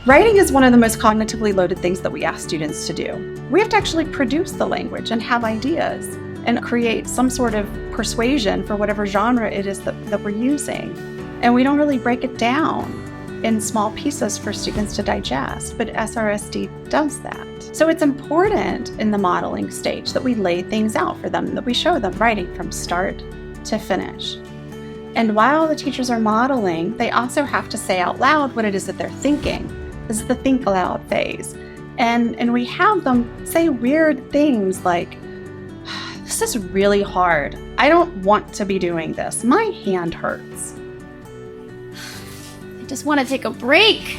Writing is one of the most cognitively loaded things that we ask students to do. We have to actually produce the language and have ideas and create some sort of persuasion for whatever genre it is that we're using. And we don't really break it down in small pieces for students to digest, but SRSD does that. So it's important in the modeling stage that we lay things out for them, that we show them writing from start to finish. And while the teachers are modeling, they also have to say out loud what it is that they're thinking. This is the think aloud phase. And we have them say weird things like, this is really hard. I don't want to be doing this. My hand hurts. I just want to take a break.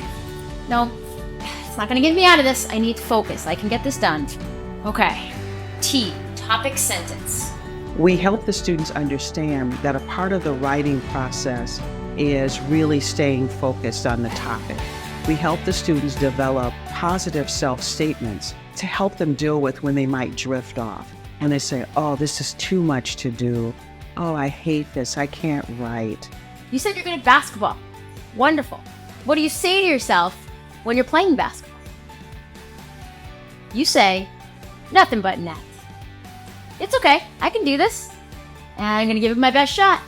No, it's not going to get me out of this. I need to focus. I can get this done. Okay. T, topic sentence. We help the students understand that a part of the writing process is really staying focused on the topic. We help the students develop positive self-statements to help them deal with when they might drift off. When they say, oh, this is too much to do. Oh, I hate this. I can't write. You said you're good at basketball. Wonderful. What do you say to yourself when you're playing basketball? You say, nothing but net. It's okay. I can do this. And I'm going to give it my best shot.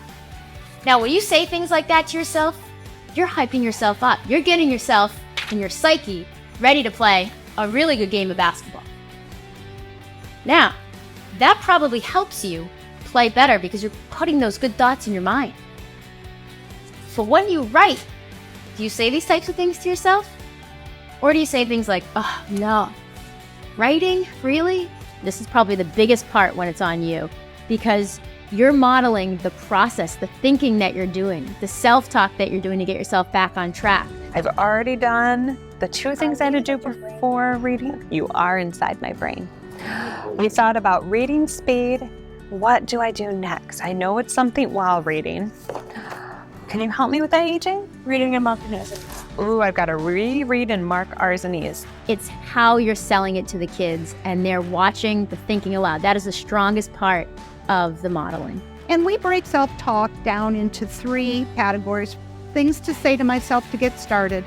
Now, when you say things like that to yourself, you're hyping yourself up. You're getting yourself and your psyche ready to play a really good game of basketball. Now, that probably helps you play better because you're putting those good thoughts in your mind. But when you write, do you say these types of things to yourself? Or do you say things like, oh, no, writing? Really? This is probably the biggest part when it's on you because you're modeling the process, the thinking that you're doing, the self-talk that you're doing to get yourself back on track. I've already done the two things I had to do before reading. You are inside my brain. We thought about reading speed. What do I do next? I know it's something while reading. Can you help me with that, AJ? Reading and marking it. Ooh, I've got to reread and mark R's and E's. It's how you're selling it to the kids and they're watching the thinking aloud. That is the strongest part of the modeling. And we break self-talk down into 3 categories. Things to say to myself to get started,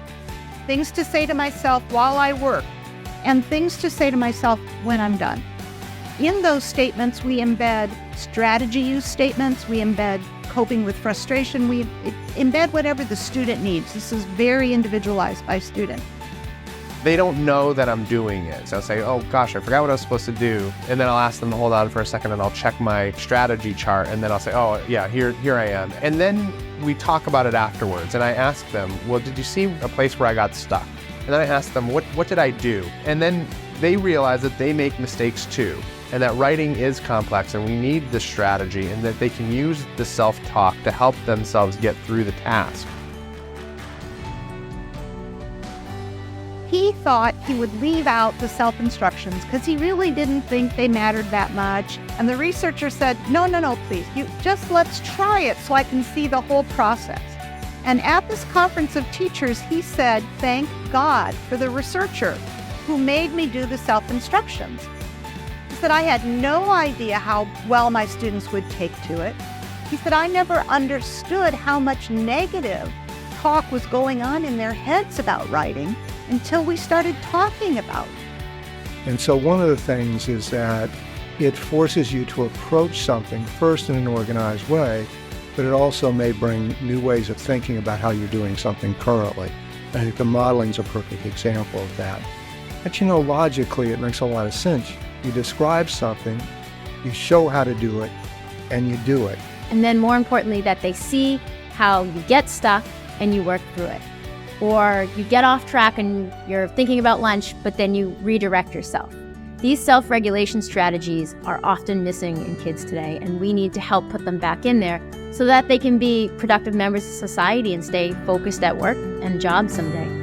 things to say to myself while I work, and things to say to myself when I'm done. In those statements, we embed strategy use statements, we embed coping with frustration, we embed whatever the student needs. This is very individualized by student. They don't know that I'm doing it. So I'll say, oh gosh, I forgot what I was supposed to do. And then I'll ask them to hold on for a second and I'll check my strategy chart. And then I'll say, oh yeah, here I am. And then we talk about it afterwards. And I ask them, well, did you see a place where I got stuck? And then I ask them, what did I do? And then they realize that they make mistakes too. And that writing is complex and we need the strategy and that they can use the self-talk to help themselves get through the task. He thought he would leave out the self-instructions because he really didn't think they mattered that much. And the researcher said, no, please, let's try it so I can see the whole process. And at this conference of teachers, he said, thank God for the researcher who made me do the self-instructions. He said, I had no idea how well my students would take to it. He said, I never understood how much negative talk was going on in their heads about writing until we started talking about it. And so one of the things is that it forces you to approach something first in an organized way, but it also may bring new ways of thinking about how you're doing something currently. I think the modeling's a perfect example of that. But logically it makes a lot of sense. You describe something, you show how to do it, and you do it. And then more importantly, that they see how you get stuck and you work through it. Or you get off track and you're thinking about lunch, but then you redirect yourself. These self-regulation strategies are often missing in kids today, and we need to help put them back in there so that they can be productive members of society and stay focused at work and jobs someday.